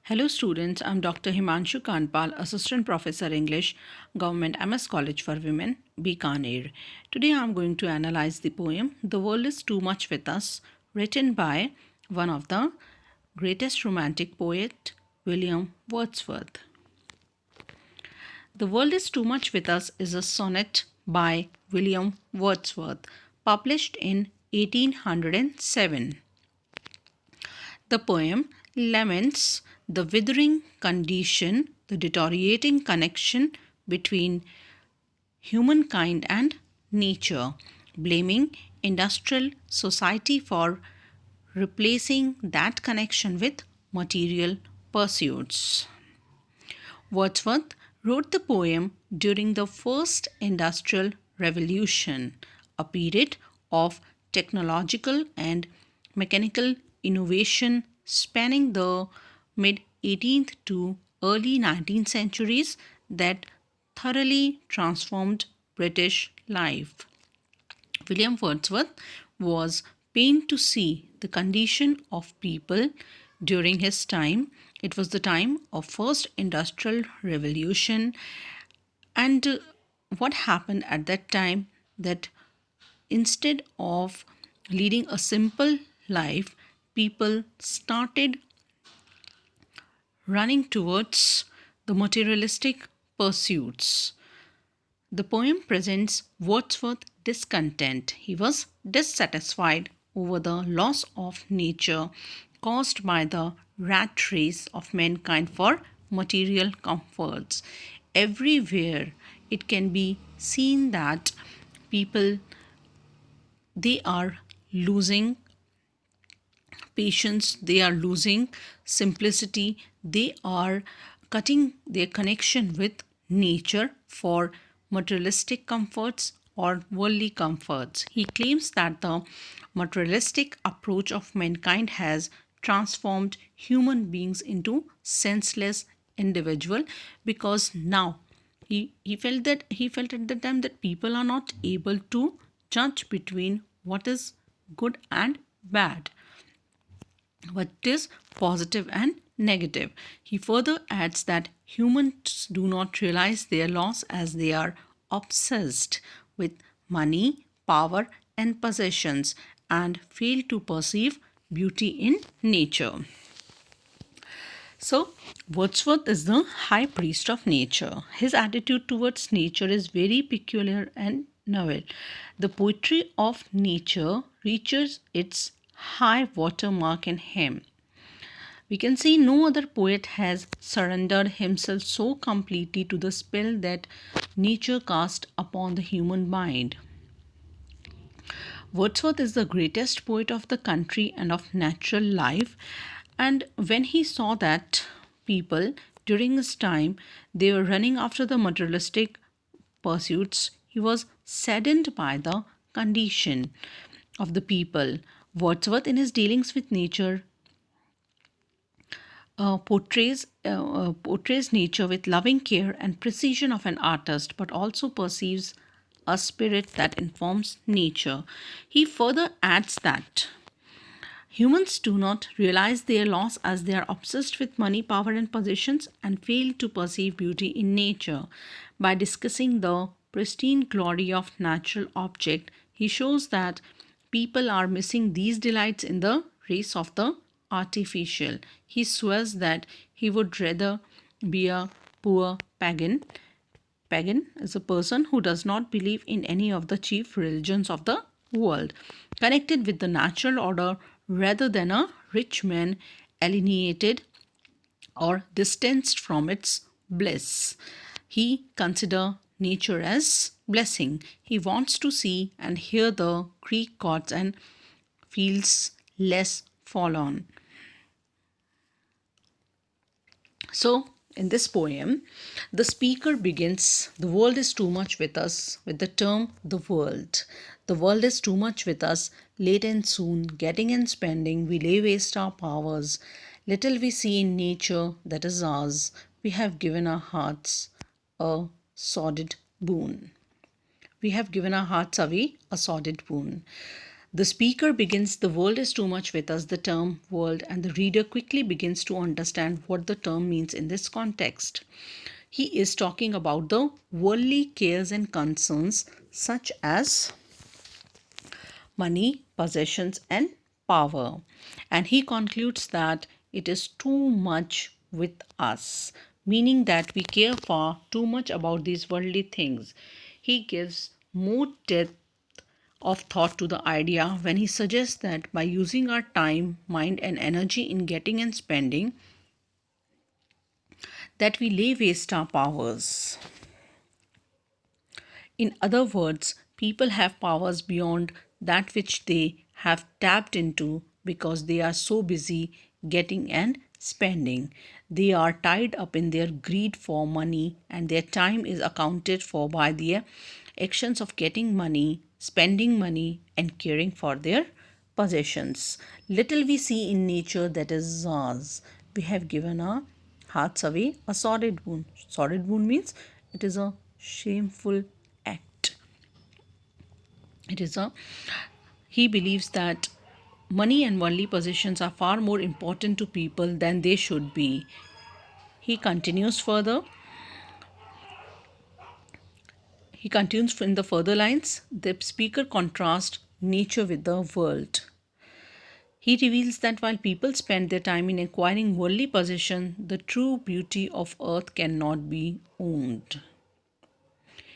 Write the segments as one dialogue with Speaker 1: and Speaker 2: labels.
Speaker 1: Hello students, I'm Dr. Himanshu Kanpal, Assistant Professor English, Government MS College for Women, Bikaner. Today I'm going to analyze the poem The World is Too Much With Us, written by one of the greatest romantic poet, William Wordsworth. The World is Too Much With Us is a sonnet by William Wordsworth, published in 1807. The poem laments the withering condition, the deteriorating connection between humankind and nature, blaming industrial society for replacing that connection with material pursuits. Wordsworth wrote the poem during the first industrial revolution, a period of technological and mechanical innovation spanning the mid 18th to early 19th centuries that thoroughly transformed British life. William Wordsworth was pained to see the condition of people during his time. It was the time of first industrial revolution, and what happened at that time, that instead of leading a simple life, people started running towards the materialistic pursuits. The poem presents Wordsworth's discontent. He was dissatisfied over the loss of nature caused by the rat race of mankind for material comforts. Everywhere it can be seen that people, they are losing patience, they are losing simplicity, they are cutting their connection with nature for materialistic comforts or worldly comforts. He claims that the materialistic approach of mankind has transformed human beings into senseless individual, because now he felt at the time that people are not able to judge between what is good and bad, what is positive and negative. He further adds that humans do not realize their loss as they are obsessed with money, power, and possessions and fail to perceive beauty in nature. So, Wordsworth is the high priest of nature. His attitude towards nature is very peculiar and novel. The poetry of nature reaches its high water mark in him. We can see no other poet has surrendered himself so completely to the spell that nature cast upon the human mind. Wordsworth is the greatest poet of the country and of natural life. And when he saw that people during his time, they were running after the materialistic pursuits, he was saddened by the condition of the people. Wordsworth, in his dealings with nature, portrays nature with loving care and precision of an artist, but also perceives a spirit that informs nature. He further adds that humans do not realize their loss as they are obsessed with money, power, and possessions and fail to perceive beauty in nature. By discussing the pristine glory of natural object, he shows that people are missing these delights in the race of the artificial. He swears that he would rather be a poor pagan. Pagan is a person who does not believe in any of the chief religions of the world, connected with the natural order rather than a rich man alienated or distanced from its bliss. He considers nature as blessing. He wants to see and hear the Greek gods and feels less forlorn. So, in this poem, the speaker begins, "The world is too much with us," with the term "the world." The world is too much with us, late and soon, getting and spending, we lay waste our powers. Little we see in nature that is ours, we have given our hearts a sordid boon. We have given our hearts away a sordid boon. The speaker begins, "The world is too much with us," the term world, and the reader quickly begins to understand what the term means in this context. He is talking about the worldly cares and concerns such as money, possessions, and power. And he concludes that it is too much with us, meaning that we care far too much about these worldly things. He gives more depth of thought to the idea when he suggests that by using our time, mind, and energy in getting and spending, that we lay waste our powers. In other words, people have powers beyond that which they have tapped into because they are so busy getting and spending. They are tied up in their greed for money, and their time is accounted for by their actions of getting money, spending money, and caring for their possessions. Little we see in nature that is ours. We have given our hearts away a sordid wound. Sordid wound means it is a shameful act. It is a He believes that money and worldly possessions are far more important to people than they should be. He continues further. He continues in the further lines. The speaker contrasts nature with the world. He reveals that while people spend their time in acquiring worldly possession, the true beauty of earth cannot be owned.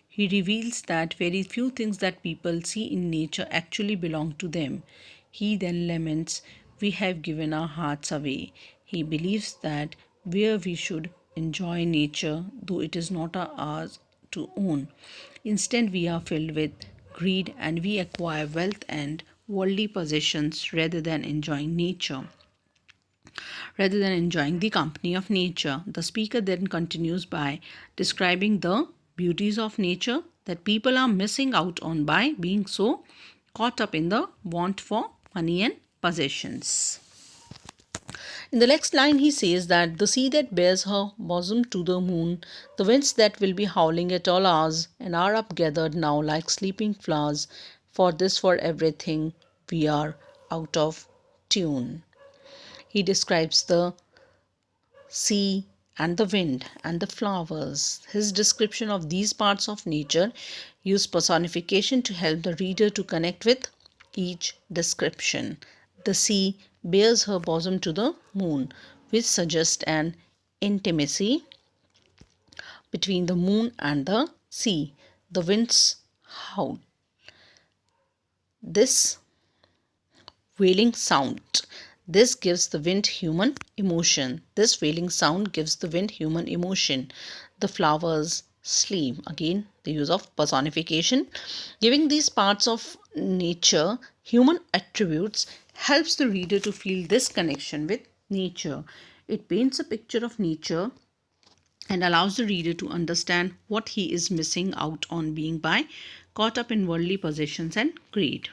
Speaker 1: He reveals that very few things that people see in nature actually belong to them. He then laments, "We have given our hearts away." He believes that where we should enjoy nature, though it is not ours to own. Instead, we are filled with greed and we acquire wealth and worldly possessions rather than enjoying the company of nature. The speaker then continues by describing the beauties of nature that people are missing out on by being so caught up in the want for money and possessions. In the next line, he says that the sea that bears her bosom to the moon, the winds that will be howling at all hours, and are up gathered now like sleeping flowers, for everything, we are out of tune. He describes the sea and the wind and the flowers. His description of these parts of nature use personification to help the reader to connect with each description. The sea bears her bosom to the moon, which suggests an intimacy between the moon and the sea. The winds howl. This wailing sound. This gives the wind human emotion. This wailing sound gives the wind human emotion. The flowers sleep. Again, the use of personification. Giving these parts of nature human attributes helps the reader to feel this connection with nature. It paints a picture of nature and allows the reader to understand what he is missing out on being by caught up in worldly possessions and greed.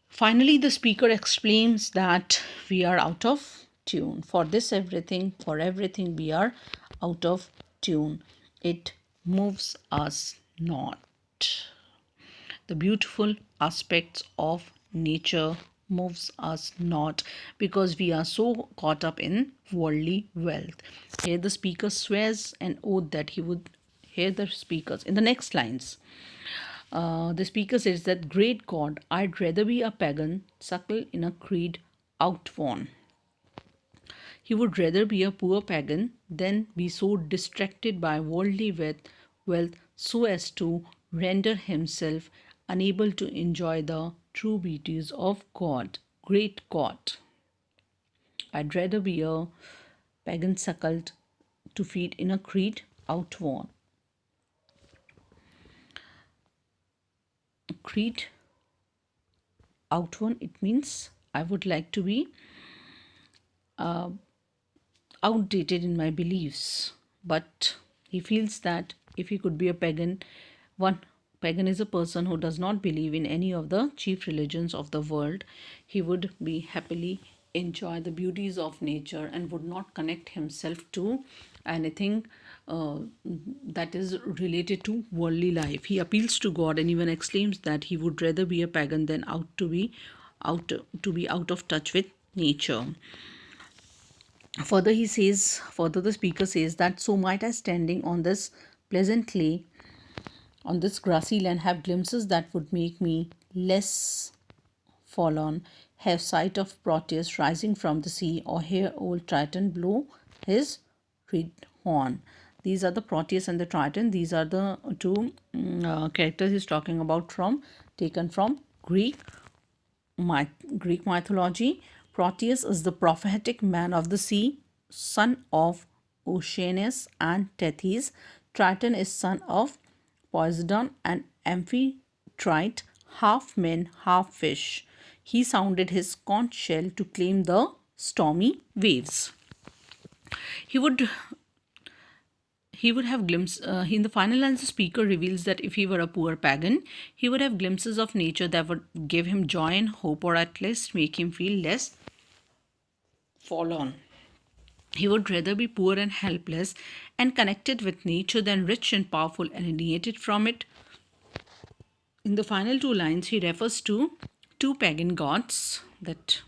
Speaker 1: Finally, the speaker explains that we are out of tune. For everything, we are out of tune. It moves us not. The beautiful aspects of nature moves us not because we are so caught up in worldly wealth. Here the speaker swears an oath that he would hear the speakers in the next lines. The speaker says that, "Great God, I'd rather be a pagan, suckle in a creed outworn." He would rather be a poor pagan than be so distracted by worldly wealth so as to render himself unable to enjoy the true beauties of God. Great God. I'd rather be a pagan suckled to feed in a creed outworn. Creed outworn, it means I would like to be outdated in my beliefs. But he feels that if he could be a pagan, one pagan is a person who does not believe in any of the chief religions of the world, he would be happily enjoy the beauties of nature and would not connect himself to anything that is related to worldly life. He appeals to God and even exclaims that he would rather be a pagan than out to be out of touch with nature. Further the speaker says that so might I standing on this pleasantly on this grassy land have glimpses that would make me less forlorn, have sight of Proteus rising from the sea, or hear old Triton blow his reed horn. These are the Proteus and the Triton. These are the two characters he's talking about from taken from Greek mythology. Proteus is the prophetic man of the sea, son of Oceanus and Tethys. Triton is son of Poseidon and Amphitrite, half man, half fish. He sounded his conch shell to claim the stormy waves. He would he would have glimpses in the final lines. The speaker reveals that if he were a poor pagan, he would have glimpses of nature that would give him joy and hope, or at least make him feel less forlorn. He would rather be poor and helpless and connected with nature than rich and powerful and alienated from it. In the final two lines, he refers to two pagan gods that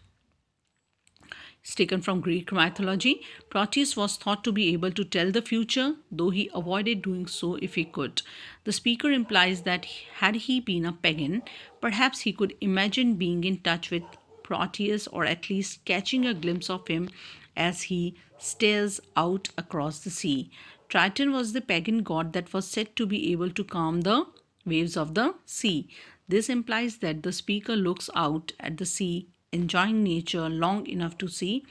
Speaker 1: is taken from Greek mythology. Proteus was thought to be able to tell the future, though he avoided doing so if he could. The speaker implies that had he been a pagan, perhaps he could imagine being in touch with Proteus, or at least catching a glimpse of him as he stares out across the sea. Triton was the pagan god that was said to be able to calm the waves of the sea. This implies that the speaker looks out at the sea, enjoying nature long enough to see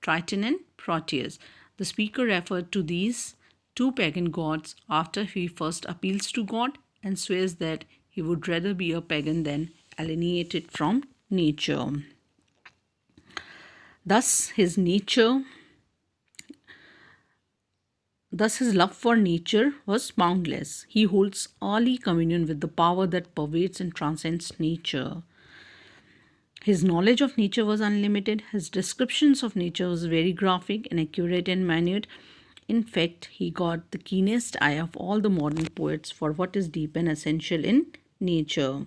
Speaker 1: Triton and Proteus. The speaker referred to these two pagan gods after he first appeals to God and swears that he would rather be a pagan than alienated from nature. Thus, his love for nature was boundless. He holds early communion with the power that pervades and transcends nature. His knowledge of nature was unlimited. His descriptions of nature was very graphic and accurate and minute. In fact, he got the keenest eye of all the modern poets for what is deep and essential in nature.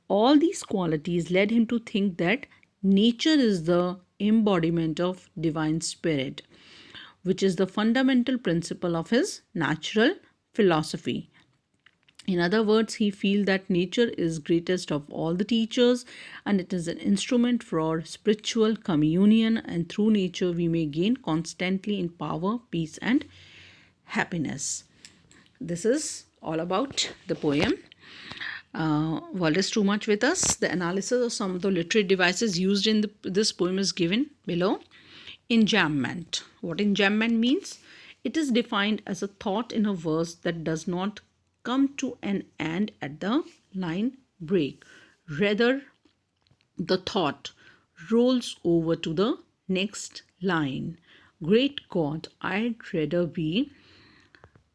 Speaker 1: All these qualities led him to think that nature is the embodiment of divine spirit, which is the fundamental principle of his natural philosophy. In other words, he feels that nature is greatest of all the teachers and it is an instrument for spiritual communion, and through nature we may gain constantly in power, peace and happiness. This is all about the poem. World is too much with us. The analysis of some of the literary devices used in this poem is given below. Enjambment. What enjambment means? It is defined as a thought in a verse that does not come to an end at the line break. Rather, the thought rolls over to the next line. Great God, I'd rather be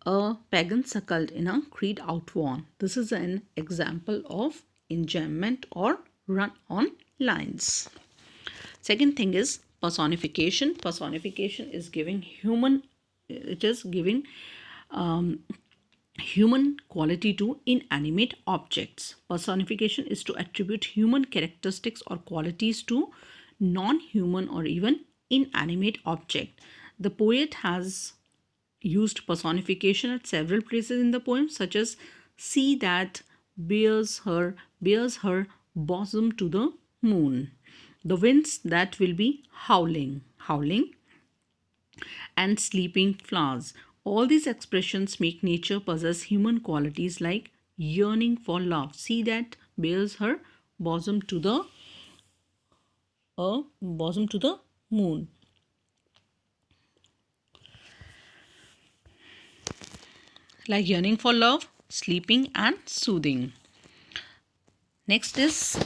Speaker 1: a pagan suckled in a creed outworn. This is an example of enjambment or run on lines. Second thing is personification. Personification is giving human quality to inanimate objects. Personification is to attribute human characteristics or qualities to non-human or even inanimate object. The poet has used personification at several places in the poem, such as sea that bears her bosom to the moon, the winds that will be howling, and sleeping flowers. All these expressions make nature possess human qualities like yearning for love. Sea that bears her bosom to the moon. Like yearning for love, sleeping and soothing. Next is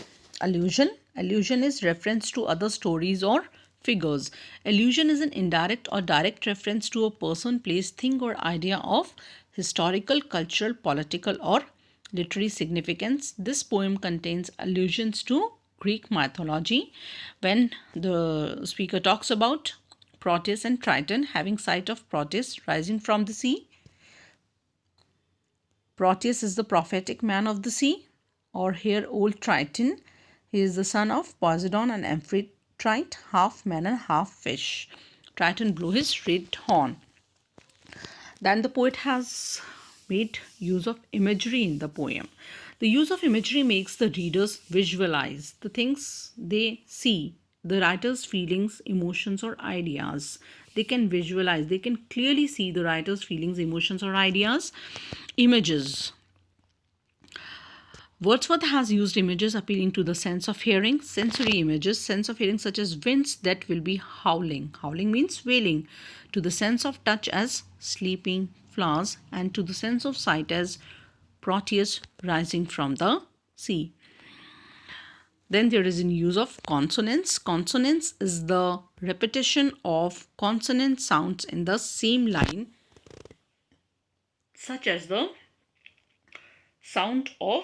Speaker 1: allusion. Allusion is reference to other stories or figures. Allusion is an indirect or direct reference to a person, place, thing or idea of historical, cultural, political or literary significance. This poem contains allusions to Greek mythology when the speaker talks about Proteus and Triton having sight of Proteus rising from the sea. Proteus is the prophetic man of the sea, or here old Triton. He is the son of Poseidon and Amphitrite, half man and half fish. Triton blew his red horn. Then the poet has made use of imagery in the poem. The use of imagery makes the readers visualize the things they see, the writer's feelings, emotions, or ideas. They can visualize, they can clearly see the writer's feelings, emotions, or ideas. Images. Wordsworth has used images appealing to the sense of hearing, sensory images, sense of hearing such as winds that will be howling. Howling means wailing. To the sense of touch as sleeping flowers, and to the sense of sight as Proteus rising from the sea. Then there is in use of consonance. Consonance is the repetition of consonant sounds in the same line, such as the sound of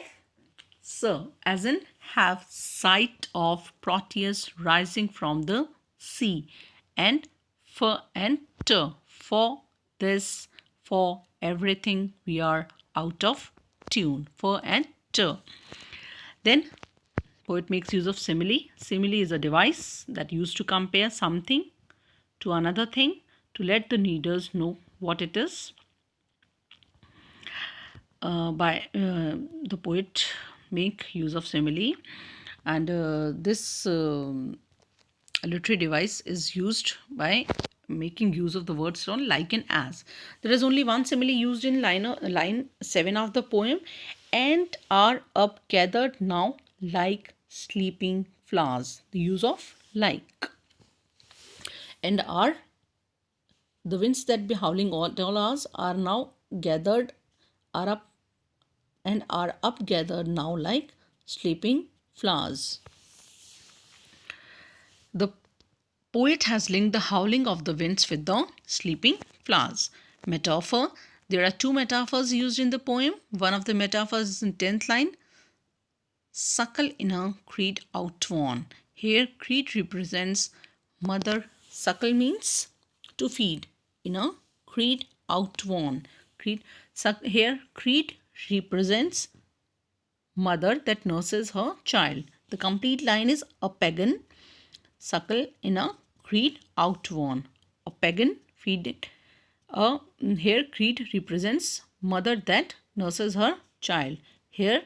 Speaker 1: sir, as in have sight of Proteus rising from the sea, and for and to, for this, for everything we are out of tune, for and to. Then poet makes use of simile. Simile is a device that used to compare something to another thing to let the readers know what it is. By the poet make use of simile, and this literary device is used by making use of the words on like and as. There is only one simile used in line 7 of the poem. And are up gathered now like sleeping flowers. The use of like. And are, the winds that be howling all hours are now gathered, are up, and are up gathered now like sleeping flowers. The poet has linked the howling of the winds with the sleeping flowers. Metaphor. There are two metaphors used in the poem. One of the metaphors is in 10th line. Suckle in a creed outworn. Here creed represents mother. Suckle means to feed. In a creed outworn. Here creed represents mother that nurses her child. The complete line is a pagan suckle in a creed outworn. A pagan feed. Here creed represents mother that nurses her child. Here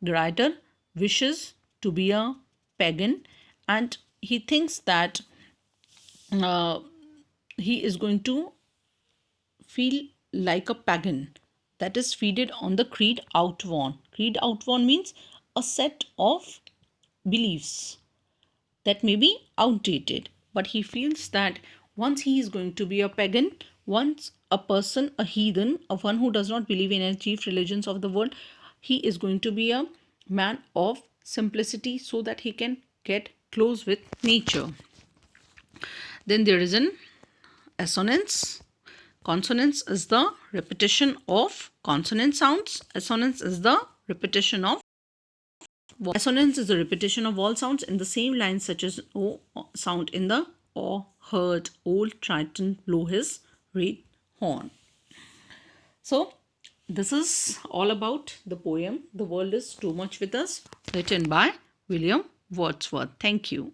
Speaker 1: the writer wishes to be a pagan, and he thinks that he is going to feel like a pagan, that is feeded on the creed outworn. Creed outworn means a set of beliefs that may be outdated, but he feels that once he is going to be a pagan, once a person, a heathen, a one who does not believe in any chief religions of the world, he is going to be a man of simplicity so that he can get close with nature. Then there is an assonance. Consonance is the repetition of consonant sounds. Assonance is the repetition of assonance is the repetition of all sounds in the same line, such as O sound in the O heard old Triton blow his red horn. So this is all about the poem The World is Too Much with Us, written by William Wordsworth. Thank you.